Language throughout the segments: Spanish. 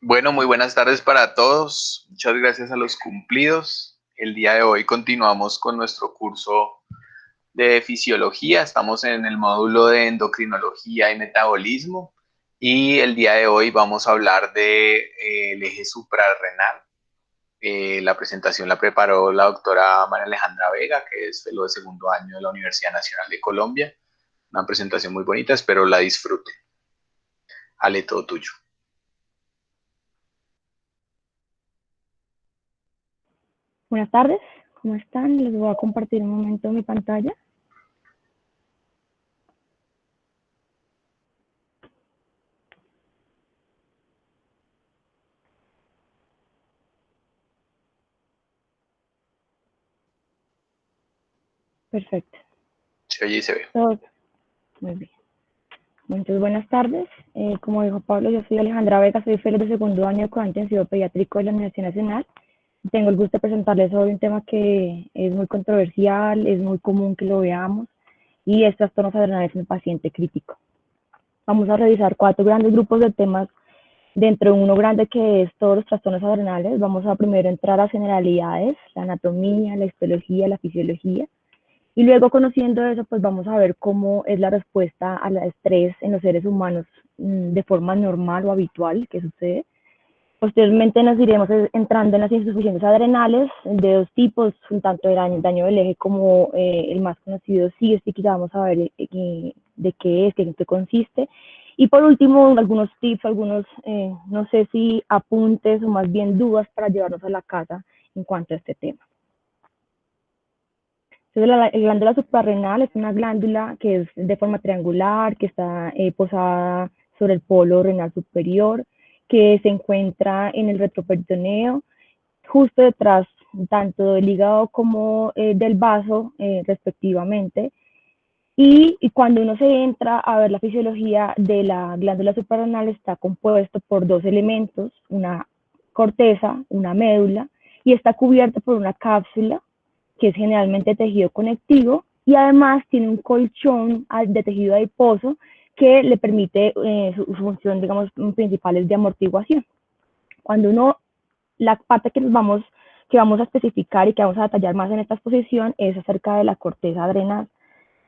Bueno, muy buenas tardes para todos. Muchas gracias a los cumplidos. El día de hoy continuamos con nuestro curso de fisiología. Estamos en el módulo de endocrinología y metabolismo. Y el día de hoy vamos a hablar de, el eje suprarrenal. La presentación la preparó la doctora María Alejandra Vega, que es fellow de segundo año de la Universidad Nacional de Colombia. Una presentación muy bonita, espero la disfruten. Ale, todo tuyo. Buenas tardes, ¿cómo están? Les voy a compartir un momento mi pantalla. Perfecto. Se oye y se ve. Todo muy bien. Entonces, buenas tardes. Como dijo Pablo, yo soy Alejandra Vega, soy fellow de segundo año de cuidado intensivo pediátrico de la Universidad Nacional. Tengo el gusto de presentarles hoy un tema que es muy controversial, es muy común que lo veamos, y es trastornos adrenales en el paciente crítico. Vamos a revisar 4 grandes grupos de temas dentro de uno grande que es todos los trastornos adrenales. Vamos a primero entrar a generalidades, la anatomía, la histología, la fisiología. Y luego, conociendo eso, pues vamos a ver cómo es la respuesta al estrés en los seres humanos de forma normal o habitual que sucede. Posteriormente nos iremos entrando en las insuficiencias adrenales de 2 tipos, un tanto de daño del eje como el más conocido, sí, que vamos a ver de qué es, en qué consiste. Y por último, algunos tips, algunos, no sé si apuntes o más bien dudas para llevarnos a la casa en cuanto a este tema. Entonces, la glándula suprarrenal es una glándula que es de forma triangular, que está posada sobre el polo renal superior, que se encuentra en el retroperitoneo, justo detrás tanto del hígado como del vaso, respectivamente. Y cuando uno se entra a ver la fisiología de la glándula suprarrenal, está compuesto por 2 elementos, una corteza, una médula, y está cubierta por una cápsula que es generalmente tejido conectivo, y además tiene un colchón de tejido adiposo que le permite su función, digamos, principal es de amortiguación. Cuando uno, la parte que vamos a especificar y que vamos a detallar más en esta exposición es acerca de la corteza adrenal,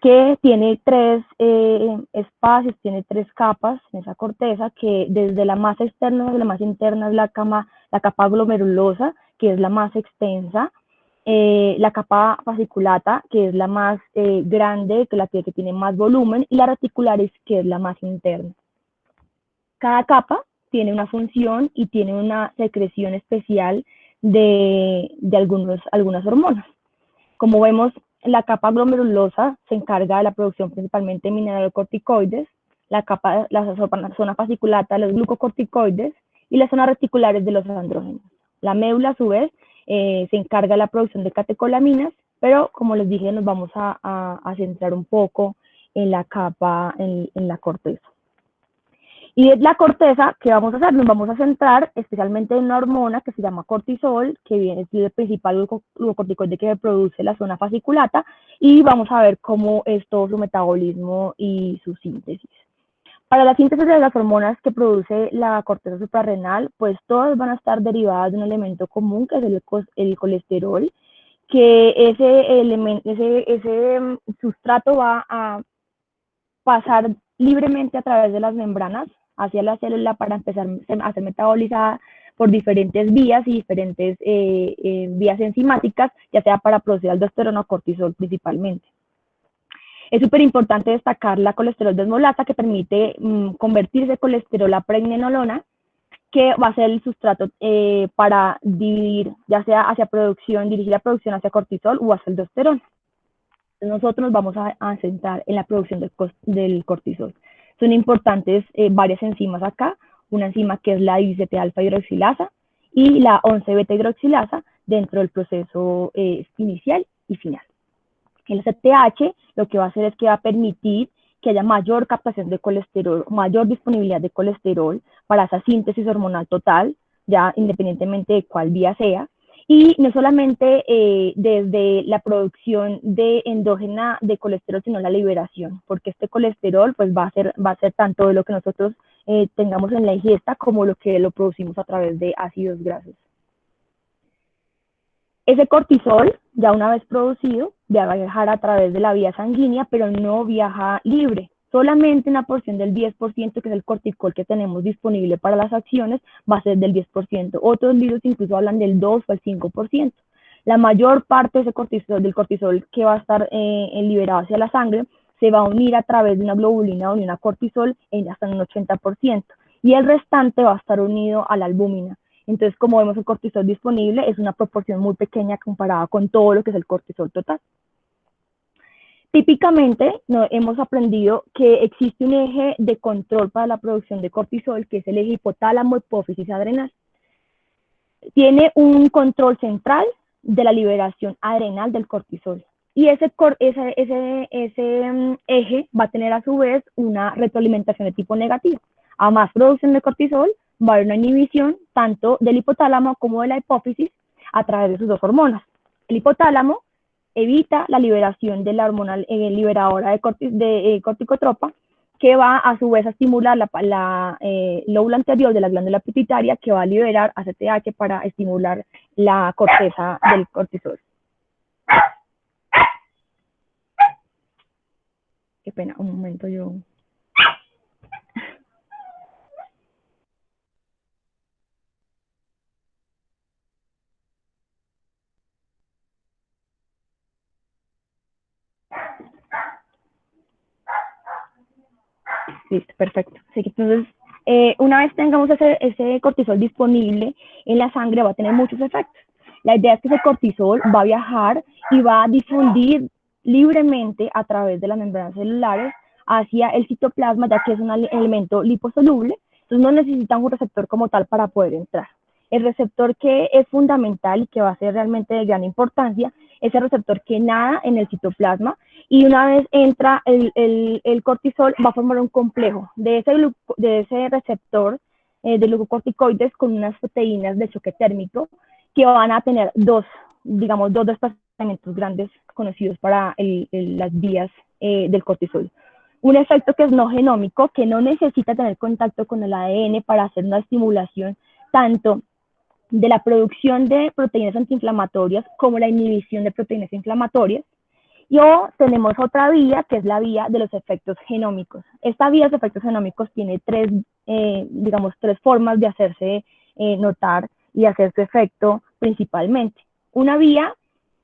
que tiene 3 espacios, tiene 3 capas en esa corteza, que desde la más externa a la más interna es la capa glomerulosa, que es la más extensa, la capa fasciculata, que es la más grande, que la que tiene más volumen, y la reticularis, que es la más interna. Cada capa tiene una función y tiene una secreción especial de algunas hormonas. Como vemos, la capa glomerulosa se encarga de la producción principalmente de mineralocorticoides, la zona fasciculata, los glucocorticoides, y las zonas reticulares de los andrógenos. La médula, a su vez, se encarga de la producción de catecolaminas, pero como les dije, nos vamos a centrar un poco en la capa, en la corteza. Y de la corteza, ¿qué vamos a hacer? Nos vamos a centrar especialmente en una hormona que se llama cortisol, que viene siendo el principal glucocorticoide que produce la zona fasciculata, y vamos a ver cómo es todo su metabolismo y su síntesis. Para la síntesis de las hormonas que produce la corteza suprarrenal, pues todas van a estar derivadas de un elemento común, que es el colesterol, que ese sustrato va a pasar libremente a través de las membranas hacia la célula para empezar a ser metabolizada por diferentes vías y diferentes vías enzimáticas, ya sea para producir aldosterona o cortisol principalmente. Es súper importante destacar la colesterol desmolasa, que permite convertirse de colesterol a pregnenolona, que va a ser el sustrato para dividir, ya sea hacia producción, dirigir la producción hacia cortisol o hacia aldosterona. Nosotros nos vamos a centrar en la producción del cortisol. Son importantes varias enzimas acá, una enzima que es la 17 alfa hidroxilasa y la 11 beta hidroxilasa dentro del proceso inicial y final. El CTH lo que va a hacer es que va a permitir que haya mayor captación de colesterol, mayor disponibilidad de colesterol para esa síntesis hormonal total, ya independientemente de cuál vía sea. Y no solamente desde la producción de endógena de colesterol, sino la liberación, porque este colesterol pues va a ser tanto de lo que nosotros tengamos en la ingesta como lo que lo producimos a través de ácidos grasos. Ese cortisol, ya una vez producido, va a viajar a través de la vía sanguínea, pero no viaja libre. Solamente una porción del 10%, que es el corticol que tenemos disponible para las acciones, va a ser del 10%. Otros libros incluso hablan del 2 o el 5%. La mayor parte de ese cortisol, del cortisol que va a estar liberado hacia la sangre, se va a unir a través de una globulina o de una cortisol en hasta un 80%. Y el restante va a estar unido a la albúmina. Entonces, como vemos, el cortisol disponible es una proporción muy pequeña comparada con todo lo que es el cortisol total. Típicamente, hemos aprendido que existe un eje de control para la producción de cortisol, que es el eje hipotálamo, hipófisis adrenal. Tiene un control central de la liberación adrenal del cortisol. Y ese eje va a tener a su vez una retroalimentación de tipo negativo. A más producción de cortisol, va a haber una inhibición tanto del hipotálamo como de la hipófisis a través de sus dos hormonas. El hipotálamo evita la liberación de la hormona liberadora de corticotropa, que va a su vez a estimular el lóbulo anterior de la glándula pituitaria, que va a liberar ACTH para estimular la corteza del cortisol. Qué pena, un momento yo... Listo, perfecto. Así que entonces, una vez tengamos ese cortisol disponible en la sangre, va a tener muchos efectos. La idea es que ese cortisol va a viajar y va a difundir libremente a través de las membranas celulares hacia el citoplasma, ya que es un elemento liposoluble, entonces no necesita un receptor como tal para poder entrar. El receptor que es fundamental y que va a ser realmente de gran importancia es el receptor que nada en el citoplasma, y una vez entra el cortisol, va a formar un complejo de ese receptor de glucocorticoides con unas proteínas de choque térmico que van a tener dos desplazamientos grandes conocidos para las vías del cortisol. Un efecto que es no genómico, que no necesita tener contacto con el ADN para hacer una estimulación tanto de la producción de proteínas antiinflamatorias como la inhibición de proteínas inflamatorias. Y tenemos otra vía, que es la vía de los efectos genómicos. Esta vía de los efectos genómicos tiene tres formas de hacerse notar y hacer su efecto principalmente. Una vía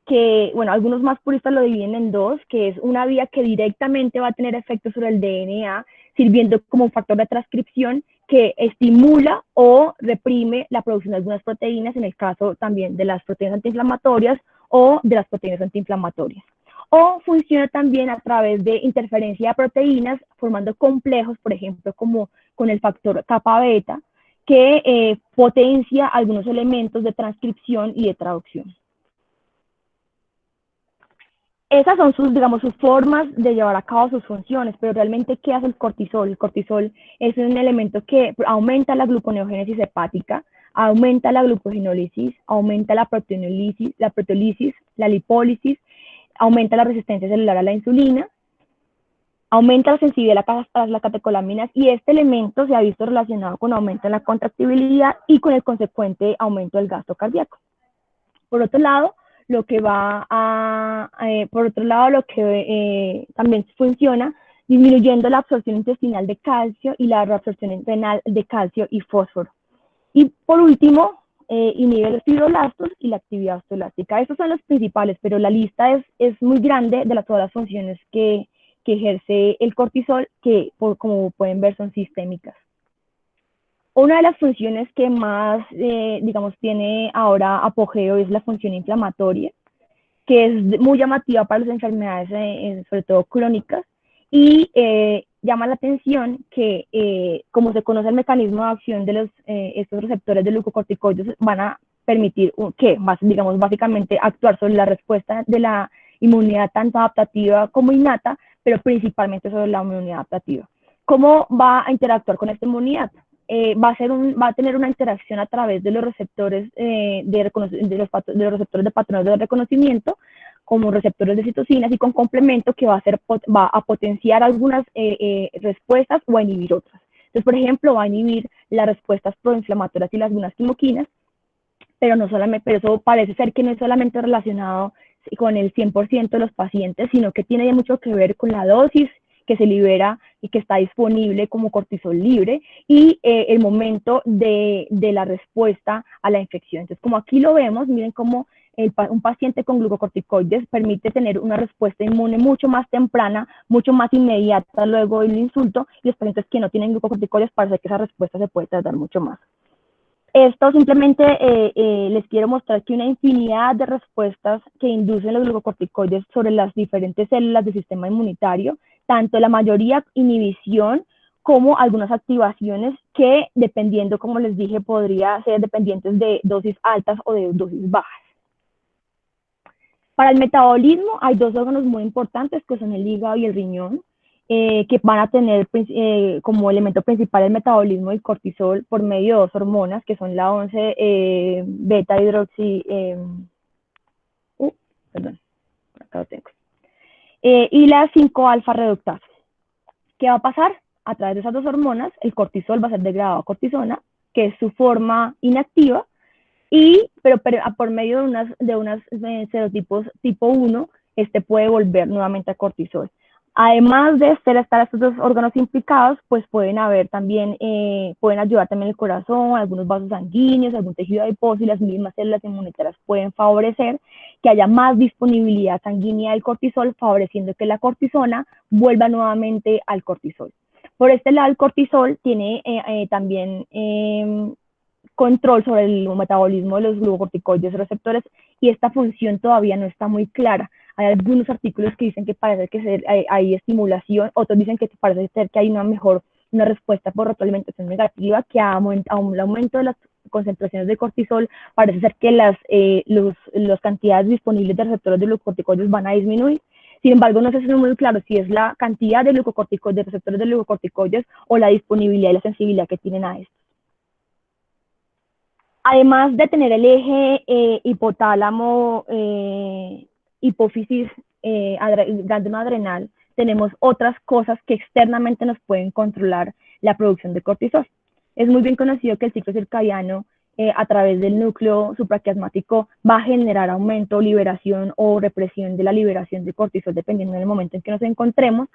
que, bueno, algunos más puristas lo dividen en dos, que es una vía que directamente va a tener efectos sobre el DNA, sirviendo como un factor de transcripción que estimula o reprime la producción de algunas proteínas, en el caso también de las proteínas antiinflamatorias o de las proteínas antiinflamatorias. O funciona también a través de interferencia de proteínas, formando complejos, por ejemplo, como con el factor kappa beta, que potencia algunos elementos de transcripción y de traducción. Esas son sus formas de llevar a cabo sus funciones, pero realmente, ¿qué hace el cortisol? El cortisol es un elemento que aumenta la gluconeogénesis hepática, aumenta la glucogenólisis, aumenta la proteólisis, la lipólisis, aumenta la resistencia celular a la insulina, aumenta la sensibilidad a las catecolaminas, y este elemento se ha visto relacionado con aumento en la contractibilidad y con el consecuente aumento del gasto cardíaco. Por otro lado, lo que también funciona disminuyendo la absorción intestinal de calcio y la reabsorción renal de calcio y fósforo. Y por último, inhibe los fibroblastos y la actividad osteolástica. Estos son los principales, pero la lista es muy grande de todas las funciones que ejerce el cortisol, que como pueden ver son sistémicas. Una de las funciones que más, tiene ahora apogeo es la función inflamatoria, que es muy llamativa para las enfermedades, sobre todo crónicas, y llama la atención que, como se conoce el mecanismo de acción de estos receptores de glucocorticoides, van a permitir básicamente actuar sobre la respuesta de la inmunidad tanto adaptativa como innata, pero principalmente sobre la inmunidad adaptativa. ¿Cómo va a interactuar con esta inmunidad? Va a tener una interacción a través de los receptores de los receptores de patrones de reconocimiento, como receptores de citocinas, y con complemento que va a potenciar algunas respuestas o a inhibir otras. Entonces, por ejemplo, va a inhibir las respuestas proinflamatorias y las buenas quimoquinas, pero no solamente, pero eso parece ser que no es solamente relacionado con el 100% de los pacientes, sino que tiene mucho que ver con la dosis que se libera y que está disponible como cortisol libre y el momento de la respuesta a la infección. Entonces, como aquí lo vemos, miren cómo un paciente con glucocorticoides permite tener una respuesta inmune mucho más temprana, mucho más inmediata luego del insulto, y los pacientes que no tienen glucocorticoides parece que esa respuesta se puede tardar mucho más. Esto simplemente les quiero mostrar que una infinidad de respuestas que inducen los glucocorticoides sobre las diferentes células del sistema inmunitario, tanto la mayoría inhibición como algunas activaciones que, dependiendo, como les dije, podría ser dependientes de dosis altas o de dosis bajas. Para el metabolismo hay dos órganos muy importantes que son el hígado y el riñón, que van a tener como elemento principal el metabolismo del cortisol por medio de dos hormonas, que son la 11 beta hidroxi, perdón, acá lo tengo, y la 5 alfa reductasa. ¿Qué va a pasar? A través de esas dos hormonas, el cortisol va a ser degradado a cortisona, que es su forma inactiva, pero por medio de unas serotipos tipo 1, este puede volver nuevamente a cortisol. Además de estar estos dos órganos implicados, pues pueden haber también, pueden ayudar también el corazón, algunos vasos sanguíneos, algún tejido adiposo, y las mismas células inmunitarias pueden favorecer que haya más disponibilidad sanguínea del cortisol, favoreciendo que la cortisona vuelva nuevamente al cortisol. Por este lado, el cortisol tiene también control sobre el metabolismo de los glucocorticoides receptores, y esta función todavía no está muy clara. Hay algunos artículos que dicen que parece que hay estimulación, otros dicen que parece ser que hay una respuesta por retroalimentación negativa, que a un aumento de las concentraciones de cortisol parece ser que las cantidades disponibles de receptores de glucocorticoides van a disminuir. Sin embargo, no sé si es muy claro si es la cantidad de glucocorticoides, de receptores de glucocorticoides, o la disponibilidad y la sensibilidad que tienen a esto. Además de tener el eje hipotálamo, hipófisis, glándula adrenal, tenemos otras cosas que externamente nos pueden controlar la producción de cortisol. Es muy bien conocido que el ciclo circadiano, a través del núcleo supraquiasmático, va a generar aumento, liberación o represión de la liberación de cortisol, dependiendo del momento en que nos encontremos,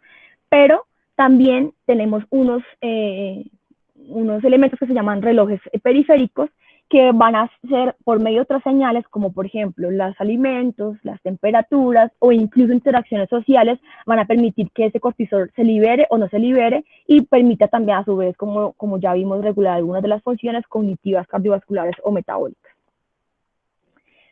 pero también tenemos unos elementos que se llaman relojes periféricos, que van a ser por medio de otras señales, como por ejemplo los alimentos, las temperaturas o incluso interacciones sociales, van a permitir que ese cortisol se libere o no se libere, y permita también a su vez, como ya vimos, regular algunas de las funciones cognitivas, cardiovasculares o metabólicas.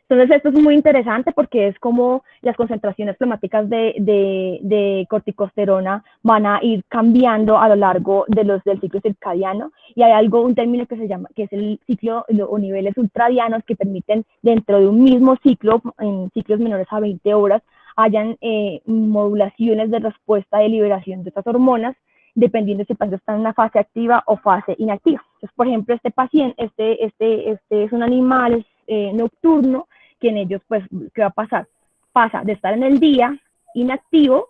Entonces, esto es muy interesante porque es como las concentraciones plasmáticas de corticosterona van a ir cambiando a lo largo del ciclo circadiano, y hay un término que se llama, que es el ciclo o niveles ultradianos, que permiten dentro de un mismo ciclo, en ciclos menores a 20 horas, hayan modulaciones de respuesta de liberación de estas hormonas, dependiendo si el paciente está en una fase activa o fase inactiva. Entonces, por ejemplo, este paciente, este es un animal nocturno, que en ellos, pues, ¿qué va a pasar? Pasa de estar en el día inactivo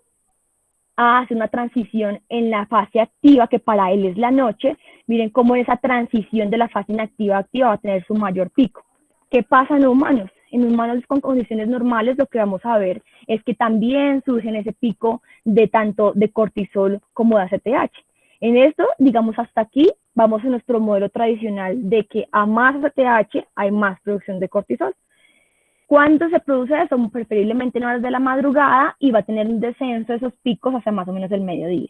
a hacer una transición en la fase activa, que para él es la noche. Miren cómo esa transición de la fase inactiva a activa va a tener su mayor pico. ¿Qué pasa en humanos? En humanos con condiciones normales, lo que vamos a ver es que también surgen ese pico de tanto de cortisol como de ACTH. En esto, digamos, hasta aquí vamos en nuestro modelo tradicional de que a más ACTH hay más producción de cortisol. ¿Cuándo se produce eso? Preferiblemente en horas de la madrugada, y va a tener un descenso de esos picos hacia más o menos el mediodía.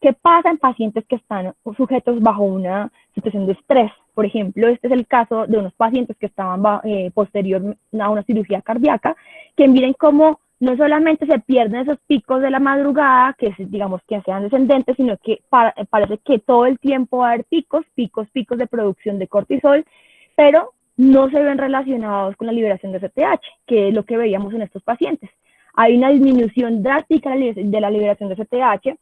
¿Qué pasa en pacientes que están sujetos bajo una situación de estrés? Por ejemplo, este es el caso de unos pacientes que estaban posterior a una cirugía cardíaca, que miren cómo no solamente se pierden esos picos de la madrugada, que digamos que sean descendentes, sino que parece que todo el tiempo va a haber picos de producción de cortisol, pero no se ven relacionados con la liberación de ACTH, que es lo que veíamos en estos pacientes. Hay una disminución drástica de la liberación de ACTH,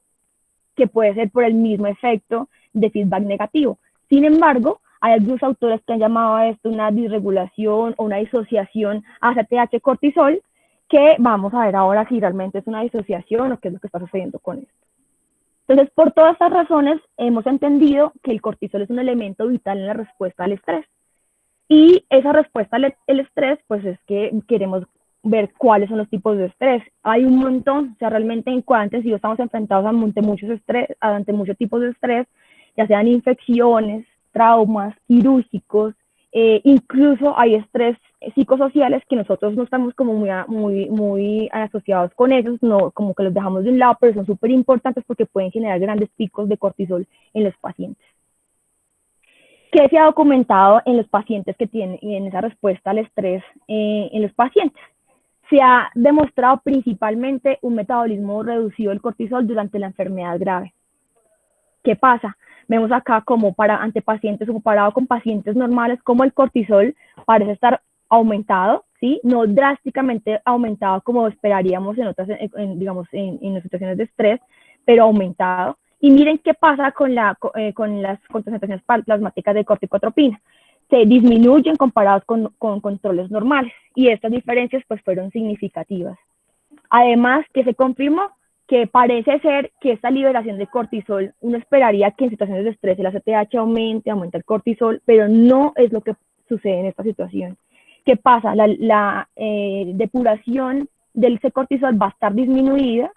que puede ser por el mismo efecto de feedback negativo. Sin embargo, hay algunos autores que han llamado a esto una disregulación o una disociación ACTH-cortisol, que vamos a ver ahora si realmente es una disociación o qué es lo que está sucediendo con esto. Entonces, por todas estas razones, hemos entendido que el cortisol es un elemento vital en la respuesta al estrés. Y esa respuesta al estrés, pues es que queremos ver cuáles son los tipos de estrés. Hay un montón, o sea, realmente en cuanto si estamos enfrentados ante muchos tipos de estrés, ya sean infecciones, traumas, quirúrgicos, incluso hay estrés psicosociales que nosotros no estamos como muy asociados con ellos, no, como que los dejamos de un lado, pero son súper importantes porque pueden generar grandes picos de cortisol en los pacientes. ¿Qué se ha documentado en los pacientes que tienen y en esa respuesta al estrés en los pacientes? Se ha demostrado principalmente un metabolismo reducido del cortisol durante la enfermedad grave. ¿Qué pasa? Vemos acá como ante pacientes o comparado con pacientes normales, como el cortisol parece estar aumentado, ¿sí? No drásticamente aumentado como esperaríamos en otras, digamos, en las situaciones de estrés, pero aumentado. Y miren qué pasa con las concentraciones plasmáticas de corticotropina. Se disminuyen comparados con controles normales y estas diferencias pues fueron significativas. Además, que se confirmó que parece ser que esta liberación de cortisol, uno esperaría que en situaciones de estrés el ACTH aumenta el cortisol, pero no es lo que sucede en esta situación. ¿Qué pasa? La depuración del cortisol va a estar disminuida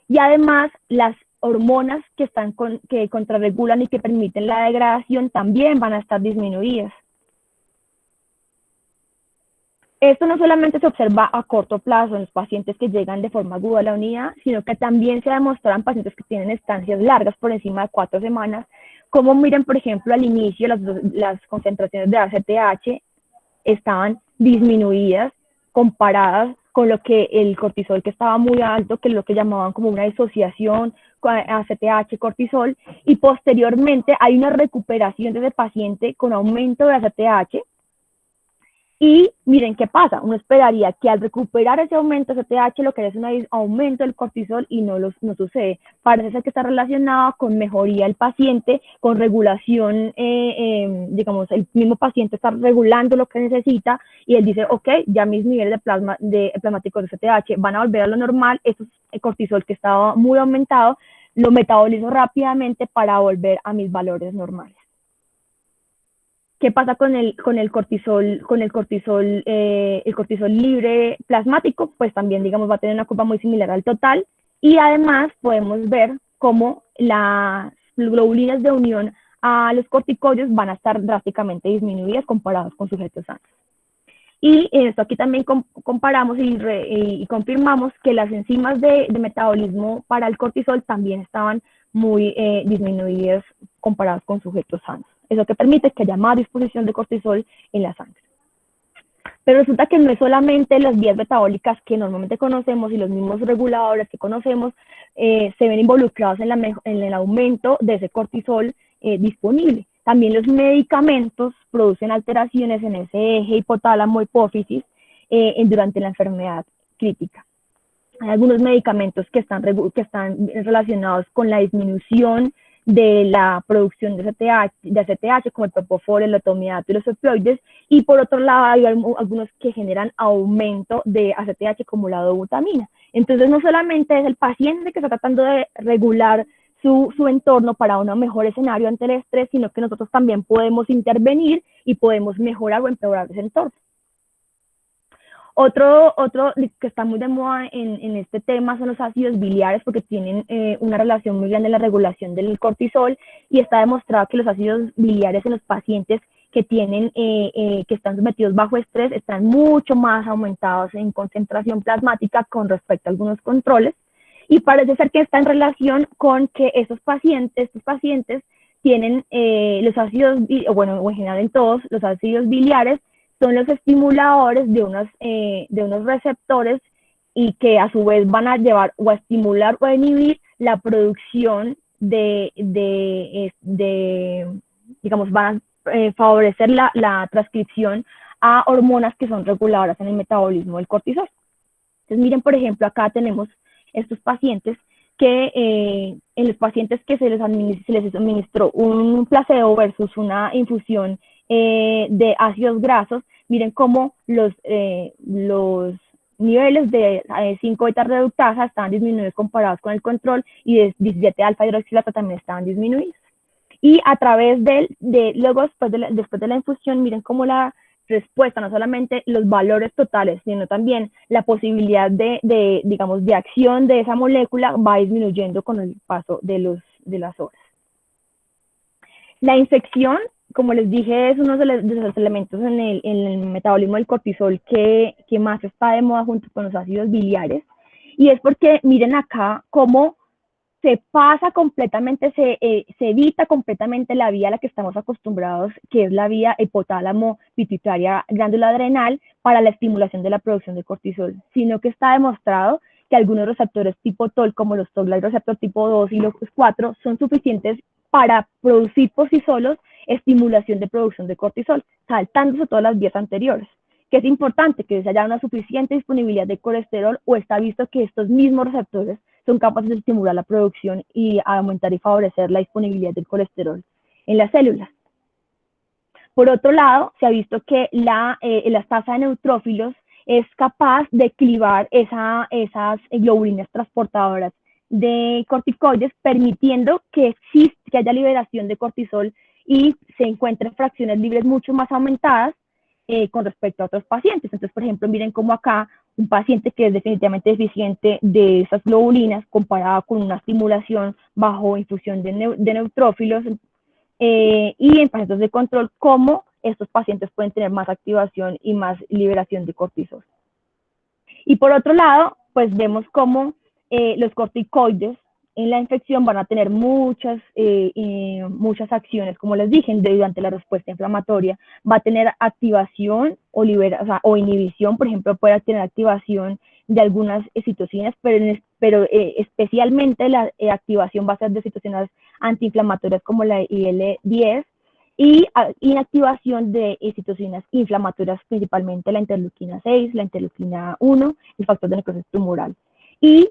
y además las hormonas que contrarregulan y que permiten la degradación también van a estar disminuidas. Esto no solamente se observa a corto plazo en los pacientes que llegan de forma aguda a la unidad, sino que también se ha demostrado en pacientes que tienen estancias largas por encima de 4 semanas, como miren, por ejemplo, al inicio las concentraciones de ACTH estaban disminuidas comparadas con lo que el cortisol que estaba muy alto, que es lo que llamaban como una disociación ACTH cortisol, y posteriormente hay una recuperación de ese paciente con aumento de ACTH. Y miren qué pasa, uno esperaría que al recuperar ese aumento de ACTH lo que es un aumento del cortisol y no sucede. Parece ser que está relacionado con mejoría del paciente, con regulación, digamos, el mismo paciente está regulando lo que necesita y él dice, ok, ya mis niveles plasmáticos de ACTH van a volver a lo normal, eso es el cortisol que estaba muy aumentado, lo metabolizo rápidamente para volver a mis valores normales. ¿Qué pasa con el cortisol libre plasmático? Pues también, digamos, va a tener una curva muy similar al total. Y además podemos ver cómo las globulinas de unión a los corticoides van a estar drásticamente disminuidas comparados con sujetos sanos. Y esto aquí también comparamos y confirmamos que las enzimas de metabolismo para el cortisol también estaban muy disminuidas comparadas con sujetos sanos. Eso que permite que haya más disposición de cortisol en la sangre. Pero resulta que no es solamente las vías metabólicas que normalmente conocemos y los mismos reguladores que conocemos se ven involucrados en el aumento de ese cortisol disponible. También los medicamentos producen alteraciones en ese eje hipotálamo-hipófisis durante la enfermedad crítica. Hay algunos medicamentos que están relacionados con la disminución de la producción de ACTH, como el propofol, el etomidato y los opioides, y por otro lado hay algunos que generan aumento de ACTH como la dobutamina. Entonces no solamente es el paciente que está tratando de regular su entorno para un mejor escenario ante el estrés, sino que nosotros también podemos intervenir y podemos mejorar o empeorar ese entorno. Otro que está muy de moda en este tema son los ácidos biliares porque tienen una relación muy grande en la regulación del cortisol y está demostrado que los ácidos biliares en los pacientes que están sometidos bajo estrés están mucho más aumentados en concentración plasmática con respecto a algunos controles y parece ser que está en relación con que estos pacientes tienen los ácidos, bueno, en general en todos, los ácidos biliares son los estimuladores de unos receptores y que a su vez van a llevar o a estimular o a inhibir la producción digamos, van a favorecer la transcripción a hormonas que son reguladoras en el metabolismo del cortisol. Entonces miren, por ejemplo, acá tenemos estos pacientes que en los pacientes que se les administró un placebo versus una infusión de ácidos grasos, miren cómo niveles de 5 beta reductasa estaban disminuidos comparados con el control, y de 17 alfa hidroxilato también estaban disminuidos. Y a través luego después de la infusión, miren cómo la respuesta, no solamente los valores totales, sino también la posibilidad digamos, de acción de esa molécula va disminuyendo con el paso de las horas. La infección, como les dije, es uno de los elementos en el metabolismo del cortisol que más está de moda junto con los ácidos biliares. Y es porque miren acá cómo se pasa completamente, se evita completamente la vía a la que estamos acostumbrados, que es la vía hipotálamo pituitaria glándula adrenal, para la estimulación de la producción de cortisol, sino que está demostrado que algunos receptores tipo TOL, como los TOL receptor tipo 2 y los 4, son suficientes para producir por sí solos estimulación de producción de cortisol, saltándose todas las vías anteriores. Que es importante que se haya una suficiente disponibilidad de colesterol, o está visto que estos mismos receptores son capaces de estimular la producción y aumentar y favorecer la disponibilidad del colesterol en las células. Por otro lado, se ha visto que la tasa de neutrófilos es capaz de clivar esas globulinas transportadoras de corticoides, permitiendo que haya liberación de cortisol y se encuentren fracciones libres mucho más aumentadas con respecto a otros pacientes. Entonces, por ejemplo, miren cómo acá un paciente que es definitivamente deficiente de esas globulinas, comparado con una estimulación bajo infusión de neutrófilos, y en pacientes de control, cómo estos pacientes pueden tener más activación y más liberación de cortisol. Y por otro lado, pues vemos cómo los corticoides en la infección van a tener muchas acciones, como les dije, durante la respuesta inflamatoria. Va a tener activación o inhibición, por ejemplo, puede tener activación de algunas citocinas, pero especialmente la activación va a ser de citocinas antiinflamatorias como la IL-10, y inactivación de citocinas inflamatorias, principalmente la interleuquina 6, la interleuquina 1, el factor de necrosis tumoral. Y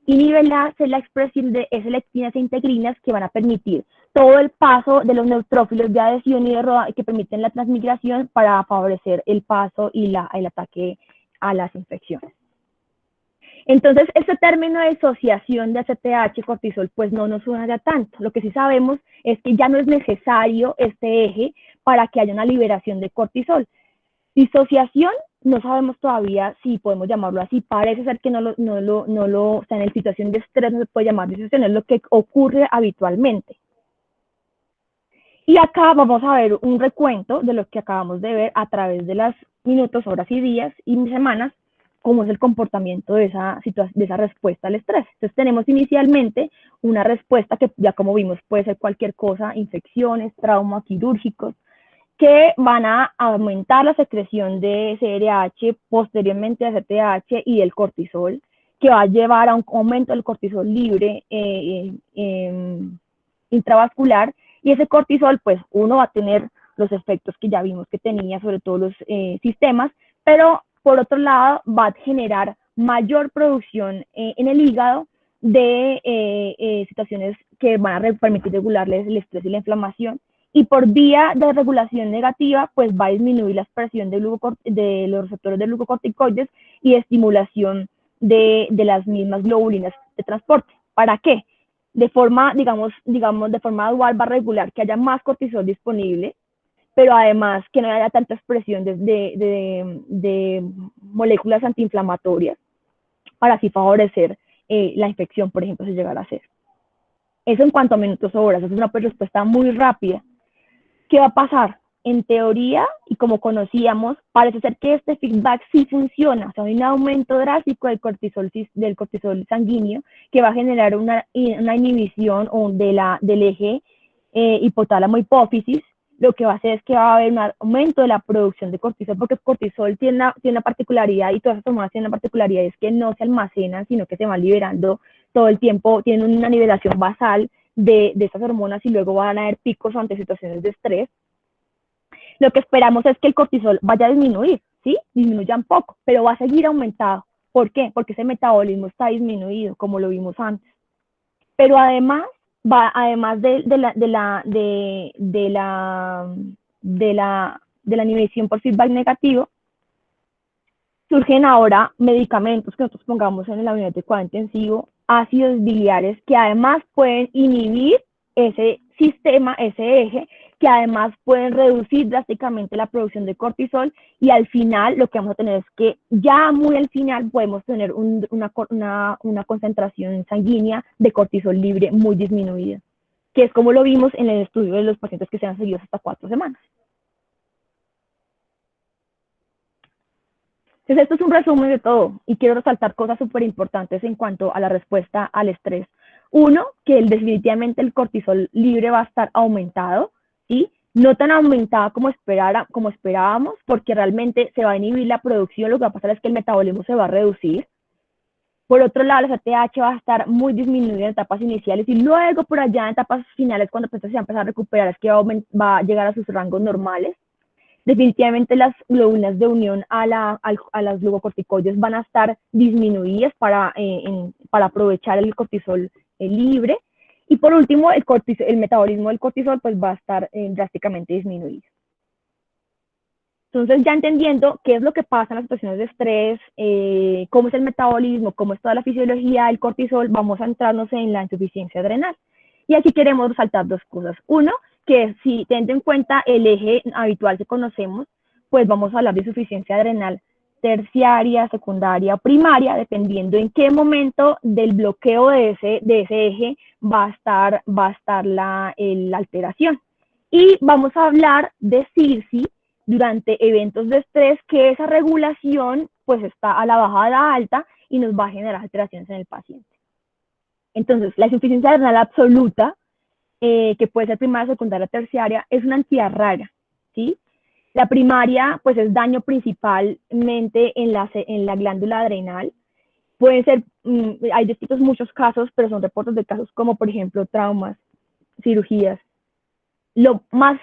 inhibe la expresión de S-lectinas e integrinas, que van a permitir todo el paso de los neutrófilos de adhesión y de rodaje, que permiten la transmigración para favorecer el paso y el ataque a las infecciones. Entonces, este término de asociación de ACTH y cortisol, pues no nos suena ya tanto. Lo que sí sabemos es que ya no es necesario este eje para que haya una liberación de cortisol. Disociación, no sabemos todavía si podemos llamarlo así. Parece ser que o sea, en situación de estrés no se puede llamar disociación, es lo que ocurre habitualmente. Y acá vamos a ver un recuento de lo que acabamos de ver a través de los minutos, horas y días y semanas, cómo es el comportamiento de esa respuesta al estrés. Entonces tenemos inicialmente una respuesta que, ya como vimos, puede ser cualquier cosa: infecciones, traumas quirúrgicos, que van a aumentar la secreción de CRH, posteriormente de ACTH y del cortisol, que va a llevar a un aumento del cortisol libre intravascular, y ese cortisol, pues uno va a tener los efectos que ya vimos que tenía sobre todos los sistemas, pero por otro lado va a generar mayor producción en el hígado de situaciones que van a permitir regularles el estrés y la inflamación, y por vía de regulación negativa, pues va a disminuir la expresión de los receptores de glucocorticoides y estimulación de las mismas globulinas de transporte. ¿Para qué? De forma, digamos, de forma dual va a regular que haya más cortisol disponible, pero además que no haya tanta expresión de moléculas antiinflamatorias, para así favorecer la infección, por ejemplo, si llegara a ser. Eso en cuanto a minutos o horas, es una respuesta muy rápida. ¿Qué va a pasar? En teoría, y como conocíamos, parece ser que este feedback sí funciona. O sea, hay un aumento drástico del cortisol sanguíneo, que va a generar una inhibición del eje hipotálamo-hipófisis. Lo que va a hacer es que va a haber un aumento de la producción de cortisol, porque el cortisol tiene una particularidad, y todas esas hormonas tienen una particularidad, es que no se almacenan, sino que se van liberando todo el tiempo, tienen una nivelación basal de estas hormonas, y luego van a haber picos ante situaciones de estrés. Lo que esperamos es que el cortisol vaya a disminuir, ¿sí? Disminuya un poco, pero va a seguir aumentado. ¿Por qué? Porque ese metabolismo está disminuido, como lo vimos antes. Pero además de la inhibición por feedback negativo, surgen ahora medicamentos que nosotros pongamos en la unidad de cuidado intensivo, ácidos biliares, que además pueden inhibir ese sistema, ese eje, que además pueden reducir drásticamente la producción de cortisol, y al final lo que vamos a tener es que ya muy al final podemos tener una concentración sanguínea de cortisol libre muy disminuida, que es como lo vimos en el estudio de los pacientes que se han seguido hasta 4 semanas. Entonces, esto es un resumen de todo y quiero resaltar cosas súper importantes en cuanto a la respuesta al estrés. Uno, que definitivamente el cortisol libre va a estar aumentado, ¿sí? No tan aumentado como esperábamos, porque realmente se va a inhibir la producción, lo que va a pasar es que el metabolismo se va a reducir. Por otro lado, la ATH va a estar muy disminuida en etapas iniciales y luego por allá en etapas finales, cuando el paciente se va a empezar a recuperar, es que va a llegar a sus rangos normales. Definitivamente las glóbulas de unión a las glucocorticoides van a estar disminuidas para aprovechar el cortisol libre. Y por último, el metabolismo del cortisol pues va a estar drásticamente disminuido. Entonces, ya entendiendo qué es lo que pasa en las situaciones de estrés, cómo es el metabolismo, cómo es toda la fisiología del cortisol, vamos a centrarnos en la insuficiencia adrenal. Y aquí queremos resaltar dos cosas. Uno, que si teniendo en cuenta el eje habitual que conocemos, pues vamos a hablar de insuficiencia adrenal terciaria, secundaria o primaria, dependiendo en qué momento del bloqueo de ese eje va a estar la alteración. Y vamos a hablar de CIRSI durante eventos de estrés, que esa regulación pues está a la baja a la alta y nos va a generar alteraciones en el paciente. Entonces, la insuficiencia adrenal absoluta, que puede ser primaria, secundaria, terciaria, es una entidad rara, ¿sí? La primaria, pues es daño principalmente en la glándula adrenal. Pueden ser, hay distintos muchos casos, pero son reportes de casos como, por ejemplo, traumas, cirugías. Lo más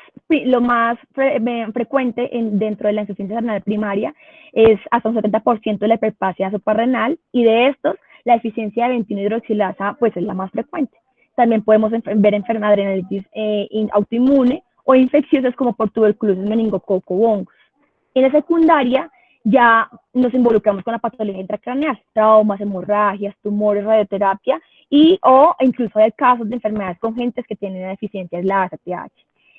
frecuente dentro de la insuficiencia adrenal primaria es hasta un 70% de la hiperplasia suprarrenal, y de estos, la deficiencia de 21-hidroxilasa pues es la más frecuente. También podemos ver enfermedad adrenalitis autoinmune o infecciosas como por tuberculosis, meningococo o hongos. En la secundaria ya nos involucramos con la patología intracraneal, traumas, hemorragias, tumores, radioterapia, o incluso hay casos de enfermedades congénitas que tienen una deficiencia en la ACTH.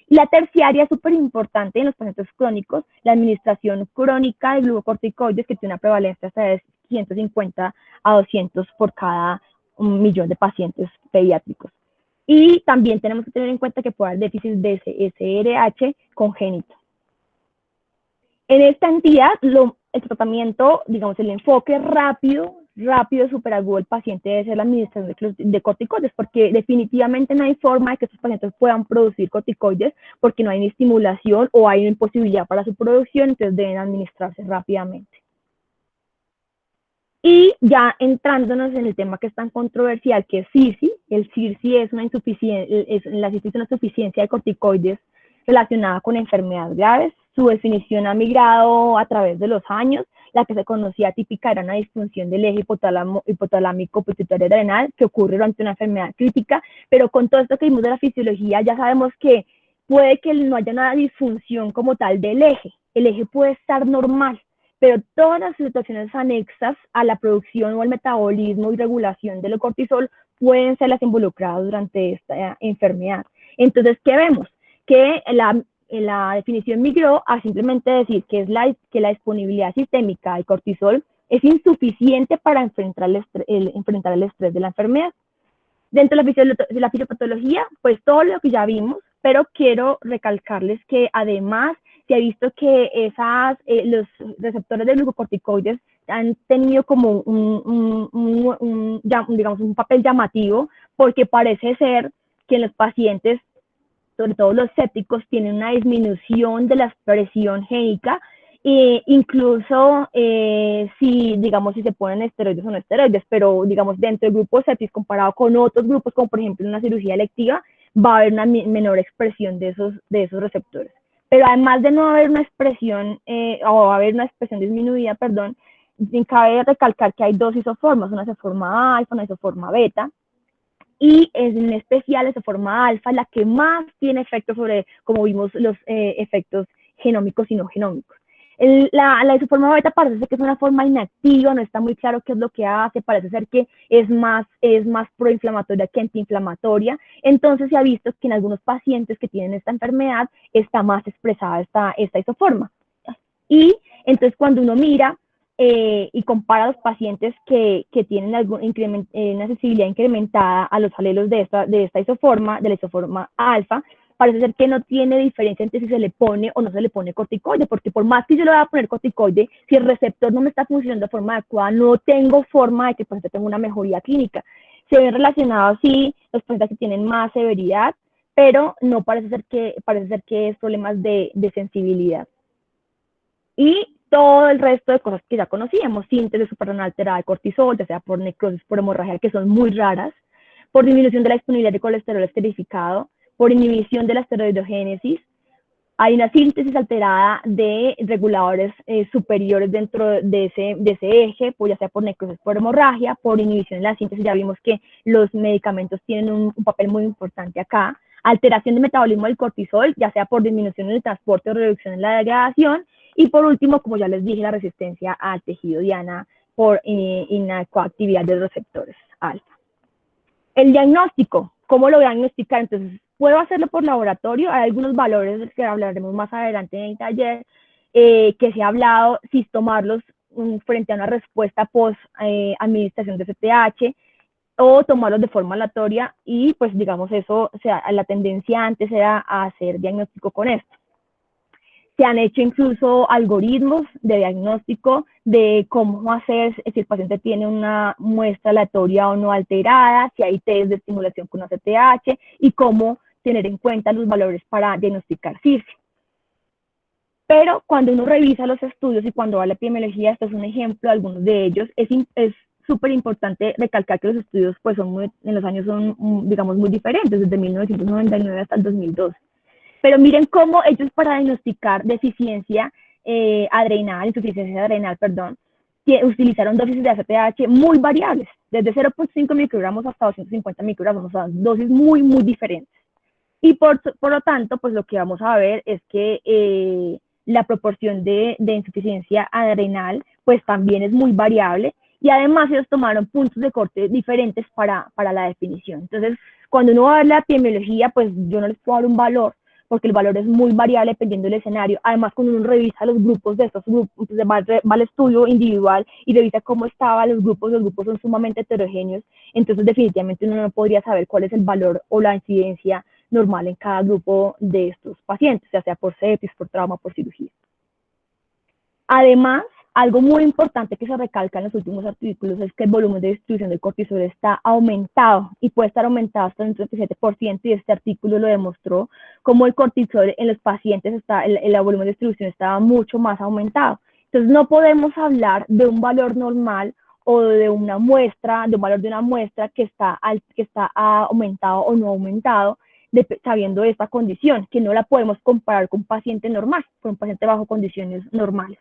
La terciaria es súper importante en los pacientes crónicos, la administración crónica de glucocorticoides, que tiene una prevalencia hasta de 150 a 200 por cada 1.000.000 de pacientes pediátricos. Y también tenemos que tener en cuenta que puede haber déficit de SRH congénito. En esta entidad, el tratamiento, digamos, el enfoque rápido, superagudo del paciente debe ser la administración de corticoides, porque definitivamente no hay forma de que estos pacientes puedan producir corticoides porque no hay ni estimulación o hay una imposibilidad para su producción, entonces deben administrarse rápidamente. Y ya entrándonos en el tema que es tan controversial, que es CIRSI, el CIRSI es una insuficiencia de corticoides relacionada con enfermedades graves. Su definición ha migrado a través de los años. La que se conocía típica era una disfunción del eje hipotalámico pituitario adrenal que ocurre durante una enfermedad crítica, pero con todo esto que vimos de la fisiología ya sabemos que puede que no haya una disfunción como tal del eje. El eje puede estar normal, pero todas las situaciones anexas a la producción o al metabolismo y regulación del cortisol pueden ser las involucradas durante esta enfermedad. Entonces, ¿qué vemos? Que la definición migró a simplemente decir que la disponibilidad sistémica de cortisol es insuficiente para enfrentar el estrés de la enfermedad. Dentro de la fisiopatología, pues todo lo que ya vimos, pero quiero recalcarles que además se ha visto que los receptores de glucocorticoides han tenido como digamos, un papel llamativo, porque parece ser que en los pacientes, sobre todo los sépticos, tienen una disminución de la expresión génica, incluso si se ponen esteroides o no esteroides, pero digamos dentro del grupo sepsis comparado con otros grupos, como por ejemplo una cirugía electiva, va a haber una menor expresión de esos receptores. Pero además de no haber una expresión, o haber una expresión disminuida, perdón, cabe recalcar que hay dos isoformas, una isoforma alfa, una isoforma beta, y en especial esa forma alfa, la que más tiene efecto sobre, como vimos, los efectos genómicos y no genómicos. La isoforma beta parece ser que es una forma inactiva, no está muy claro qué es lo que hace, parece ser que es más proinflamatoria que antiinflamatoria. Entonces se ha visto que en algunos pacientes que tienen esta enfermedad está más expresada esta isoforma. Y entonces cuando uno mira y compara a los pacientes que tienen una sensibilidad incrementada a los alelos de esta isoforma, de la isoforma alfa, parece ser que no tiene diferencia entre si se le pone o no se le pone corticoide, porque por más que yo le vaya a poner corticoide, si el receptor no me está funcionando de forma adecuada, no tengo forma de que el paciente tenga una mejoría clínica. Se ven relacionados, sí, los pacientes que tienen más severidad, pero no parece ser que es problemas de sensibilidad. Y todo el resto de cosas que ya conocíamos, síntesis suprarrenal alterada de cortisol, ya sea por necrosis, por hemorragia, que son muy raras, por disminución de la disponibilidad de colesterol esterificado, por inhibición de la esteroidogénesis. Hay una síntesis alterada de reguladores superiores dentro de ese eje, pues ya sea por necrosis, por hemorragia, por inhibición de la síntesis. Ya vimos que los medicamentos tienen un papel muy importante acá. Alteración de metabolismo del cortisol, ya sea por disminución en el transporte o reducción en la degradación. Y por último, como ya les dije, la resistencia al tejido diana por inacoactividad de los receptores alfa. El diagnóstico, ¿cómo lo voy a diagnosticar? Entonces, puedo hacerlo por laboratorio. Hay algunos valores de los que hablaremos más adelante en el taller, que se ha hablado, si tomarlos frente a una respuesta post administración de CTH, o tomarlos de forma aleatoria, y pues digamos eso, o sea, la tendencia antes era a hacer diagnóstico con esto. Se han hecho incluso algoritmos de diagnóstico de cómo hacer si el paciente tiene una muestra aleatoria o no alterada, si hay test de estimulación con ACTH y cómo tener en cuenta los valores para diagnosticar CIRSE. Pero cuando uno revisa los estudios y cuando va a la epidemiología, esto es un ejemplo de algunos de ellos, es súper importante recalcar que los estudios pues en los años son, digamos, muy diferentes, desde 1999 hasta el 2002. Pero miren cómo ellos para diagnosticar deficiencia insuficiencia adrenal, perdón, utilizaron dosis de ACTH muy variables, desde 0.5 microgramos hasta 250 microgramos, o sea, dosis muy, muy diferentes. Y por lo tanto, pues lo que vamos a ver es que la proporción de insuficiencia adrenal, pues también es muy variable, y además ellos tomaron puntos de corte diferentes para la definición. Entonces, cuando uno va a ver la epidemiología, pues yo no les puedo dar un valor, porque el valor es muy variable dependiendo del escenario. Además, cuando uno revisa los grupos de estos grupos, va al estudio individual y revisa cómo estaban los grupos son sumamente heterogéneos, entonces definitivamente uno no podría saber cuál es el valor o la incidencia normal en cada grupo de estos pacientes, ya sea por sepsis, por trauma, por cirugía. Además, algo muy importante que se recalca en los últimos artículos es que el volumen de distribución del cortisol está aumentado y puede estar aumentado hasta un 37%, y este artículo lo demostró, como el cortisol en los pacientes, el volumen de distribución estaba mucho más aumentado. Entonces no podemos hablar de un valor normal o de una muestra, de un valor de una muestra que está aumentado o no aumentado, sabiendo esta condición, que no la podemos comparar con un paciente normal, con un paciente bajo condiciones normales.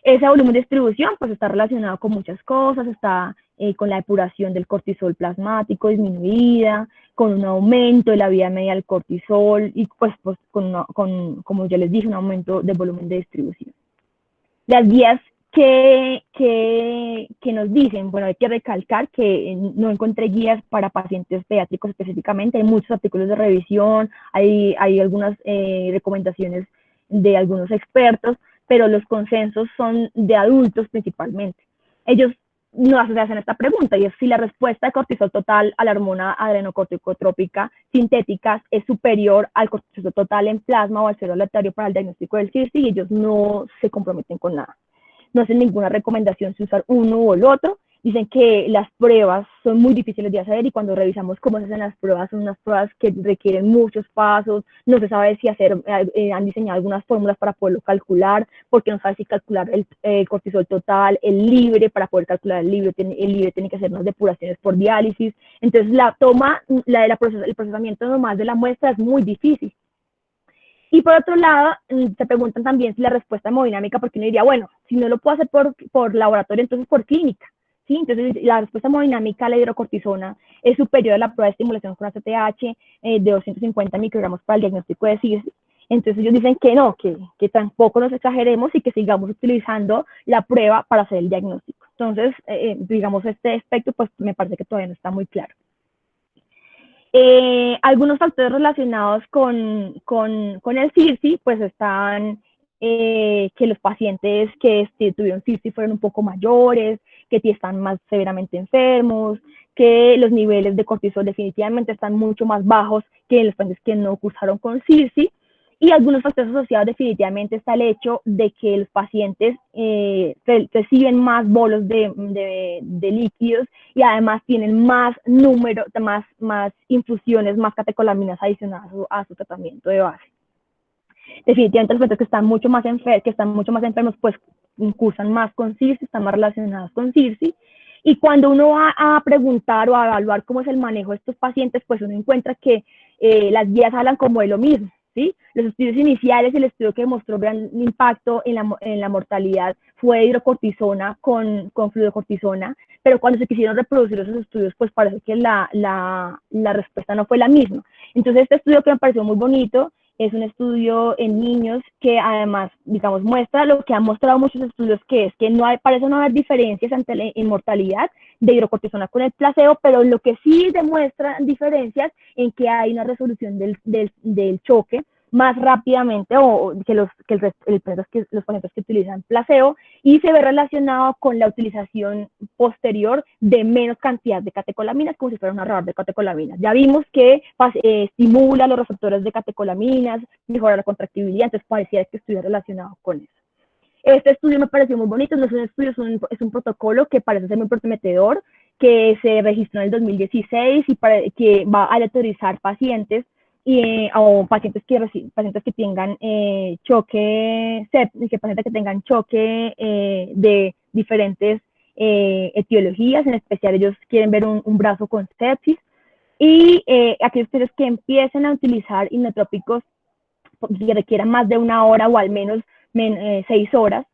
Ese volumen de distribución pues está relacionado con muchas cosas, está con la depuración del cortisol plasmático disminuida, con un aumento de la vida media del cortisol y pues como ya les dije, un aumento del volumen de distribución. Las guías que nos dicen, bueno, hay que recalcar que no encontré guías para pacientes pediátricos específicamente, hay muchos artículos de revisión, hay algunas recomendaciones de algunos expertos, pero los consensos son de adultos principalmente. Ellos no hacen esta pregunta, y es si la respuesta de cortisol total a la hormona adrenocorticotrópica sintética es superior al cortisol total en plasma o al cero aleatorio para el diagnóstico del CIRSE, y ellos no se comprometen con nada. No hacen ninguna recomendación si usar uno o el otro. Dicen que las pruebas son muy difíciles de hacer, y cuando revisamos cómo se hacen las pruebas, son unas pruebas que requieren muchos pasos, no se sabe si han diseñado algunas fórmulas para poderlo calcular, porque no sabe si calcular el cortisol total, el libre, para poder calcular el libre tiene que hacer unas depuraciones por diálisis. Entonces el procesamiento nomás de la muestra es muy difícil. Y por otro lado, se preguntan también si la respuesta hemodinámica, porque uno diría, bueno, si no lo puedo hacer por laboratorio, entonces por clínica. ¿Sí? Entonces, la respuesta hemodinámica a la hidrocortisona es superior a la prueba de estimulación con ACTH de 250 microgramos para el diagnóstico de CIRSE. Entonces ellos dicen que no, que tampoco nos exageremos y que sigamos utilizando la prueba para hacer el diagnóstico. Entonces, digamos, este aspecto pues me parece que todavía no está muy claro. Algunos factores relacionados con el CIRSI pues están que los pacientes que tuvieron CIRSI fueron un poco mayores, que están más severamente enfermos, que los niveles de cortisol definitivamente están mucho más bajos que en los pacientes que no cursaron con CIRSI. Y algunos factores asociados definitivamente está el hecho de que los pacientes reciben más bolos de líquidos y además tienen más número, más infusiones, más catecolaminas adicionadas a su tratamiento de base. Definitivamente los pacientes que están mucho más enfermos, pues cursan más con CIRSI, están más relacionados con CIRSI. Y cuando uno va a preguntar o a evaluar cómo es el manejo de estos pacientes, pues uno encuentra que las guías hablan como de lo mismo. ¿Sí? Los estudios iniciales, el estudio que mostró gran impacto en la mortalidad fue hidrocortisona con fluidocortisona, pero cuando se quisieron reproducir esos estudios, pues parece que la respuesta no fue la misma. Entonces, este estudio que me pareció muy bonito es un estudio en niños que además, digamos, muestra lo que han mostrado muchos estudios, que es que parece no haber diferencias ante la inmortalidad de hidrocortisona con el placebo, pero lo que sí demuestra diferencias en que hay una resolución del choque más rápidamente o que los pacientes que utilizan placebo, y se ve relacionado con la utilización posterior de menos cantidad de catecolaminas, como si fuera un narrador de catecolaminas. Ya vimos que estimula los receptores de catecolaminas, mejora la contractibilidad, entonces parecía que estuviera relacionado con eso. Este estudio me pareció muy bonito, no es un estudio, es un protocolo que parece ser muy prometedor, que se registró en el 2016 y que va a aleatorizar pacientes o pacientes que tengan choque pacientes que tengan choque de diferentes etiologías, en especial ellos quieren ver un brazo con sepsis, y aquellos pacientes que empiecen a utilizar inotrópicos que requieran más de 1 hora o al menos 6 horas,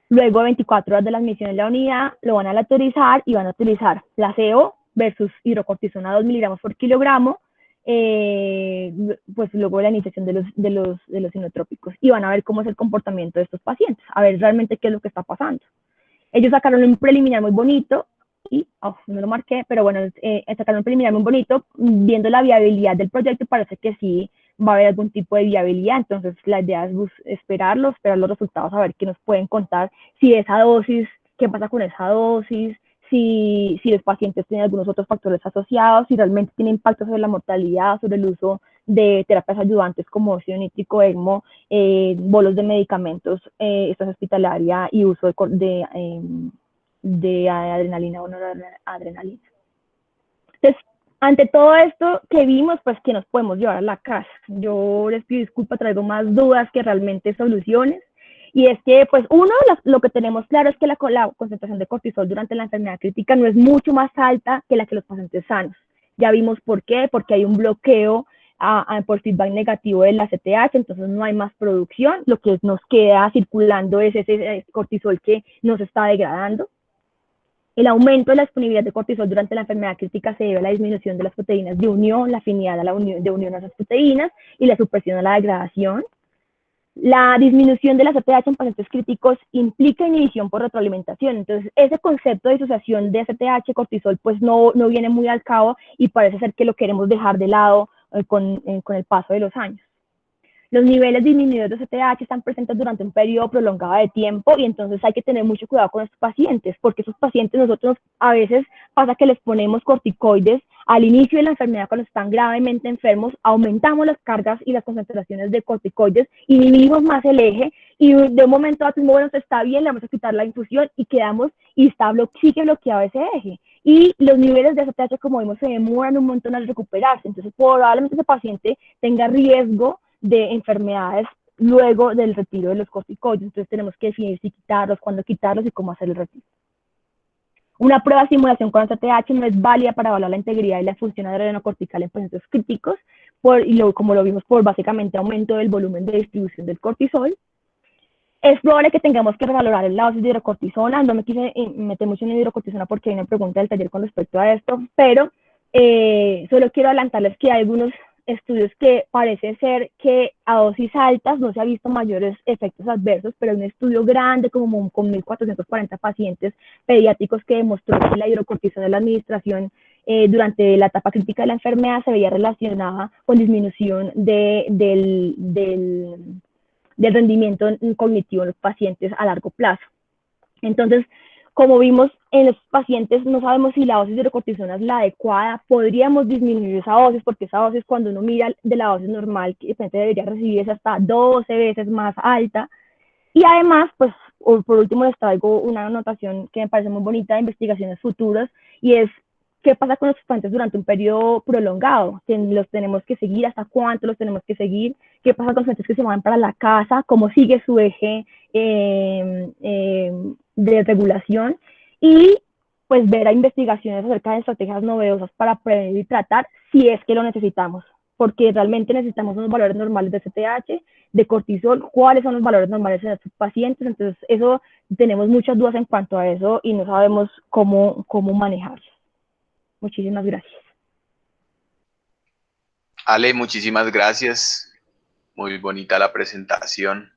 luego de 24 horas de la admisión en la unidad, lo van a aleatorizar y van a utilizar placebo versus hidrocortisona 2 miligramos por kilogramo, pues luego de la iniciación de los inotrópicos, y van a ver cómo es el comportamiento de estos pacientes, a ver realmente qué es lo que está pasando. Ellos sacaron un preliminar muy bonito, y no lo marqué, pero bueno, sacaron un preliminar muy bonito, viendo la viabilidad del proyecto, parece que sí va a haber algún tipo de viabilidad. Entonces la idea es esperar los resultados, a ver qué nos pueden contar, si esa dosis, qué pasa con esa dosis, si los pacientes tienen algunos otros factores asociados, si realmente tiene impacto sobre la mortalidad, sobre el uso de terapias ayudantes como óxido nítrico, ECMO, bolos de medicamentos, estancia hospitalaria y uso de adrenalina o noradrenalina. Entonces, ante todo esto que vimos, pues que nos podemos llevar a la casa. Yo les pido disculpas, traigo más dudas que realmente soluciones. Y es que, pues, lo que tenemos claro es que la concentración de cortisol durante la enfermedad crítica no es mucho más alta que la que los pacientes sanos. Ya vimos por qué, porque hay un bloqueo por feedback negativo de la CTH, entonces no hay más producción, lo que nos queda circulando es ese cortisol que nos está degradando. El aumento de la disponibilidad de cortisol durante la enfermedad crítica se debe a la disminución de las proteínas de unión, la afinidad a la de unión a esas proteínas y la supresión a la degradación. La disminución de la CTH en pacientes críticos implica inhibición por retroalimentación. Entonces, ese concepto de disociación de CTH-cortisol pues no viene muy al cabo y parece ser que lo queremos dejar de lado con el paso de los años. Los niveles disminuidos de CTH están presentes durante un periodo prolongado de tiempo y entonces hay que tener mucho cuidado con estos pacientes, porque esos pacientes nosotros a veces pasa que les ponemos corticoides al inicio de la enfermedad cuando están gravemente enfermos, aumentamos las cargas y las concentraciones de corticoides, inhibimos más el eje y de un momento a otro, bueno, está bien, le vamos a quitar la infusión y quedamos y sigue bloqueado ese eje. Y los niveles de CTH, como vimos, se demoran un montón al recuperarse, entonces probablemente ese paciente tenga riesgo de enfermedades luego del retiro de los corticoides. Entonces tenemos que definir si quitarlos, cuándo quitarlos y cómo hacer el retiro. Una prueba de simulación con CTH no es válida para evaluar la integridad y la función adrenocortical en pacientes críticos, como lo vimos, por básicamente aumento del volumen de distribución del cortisol. Es probable que tengamos que revalorar la dosis de hidrocortisona. No me quise meter mucho en hidrocortisona porque hay una pregunta del taller con respecto a esto, pero solo quiero adelantarles que hay estudios que parece ser que a dosis altas no se ha visto mayores efectos adversos, pero un estudio grande como con 1.440 pacientes pediátricos que demostró que la hidrocortisona de la administración durante la etapa crítica de la enfermedad se veía relacionada con disminución del rendimiento cognitivo en los pacientes a largo plazo. Entonces, como vimos en los pacientes, no sabemos si la dosis de hidrocortisona es la adecuada, podríamos disminuir esa dosis, porque esa dosis cuando uno mira de la dosis normal, que de repente debería recibir es hasta 12 veces más alta. Y además, pues, por último les traigo una anotación que me parece muy bonita de investigaciones futuras, y es qué pasa con los pacientes durante un periodo prolongado, que los tenemos que seguir, hasta cuánto los tenemos que seguir, qué pasa con los pacientes que se van para la casa, cómo sigue su eje de regulación, y pues ver a investigaciones acerca de estrategias novedosas para prevenir y tratar si es que lo necesitamos, porque realmente necesitamos unos valores normales de CTH, de cortisol, cuáles son los valores normales en estos pacientes. Entonces eso, tenemos muchas dudas en cuanto a eso y no sabemos cómo manejarlos. Muchísimas gracias. Ale, muchísimas gracias. Muy bonita la presentación.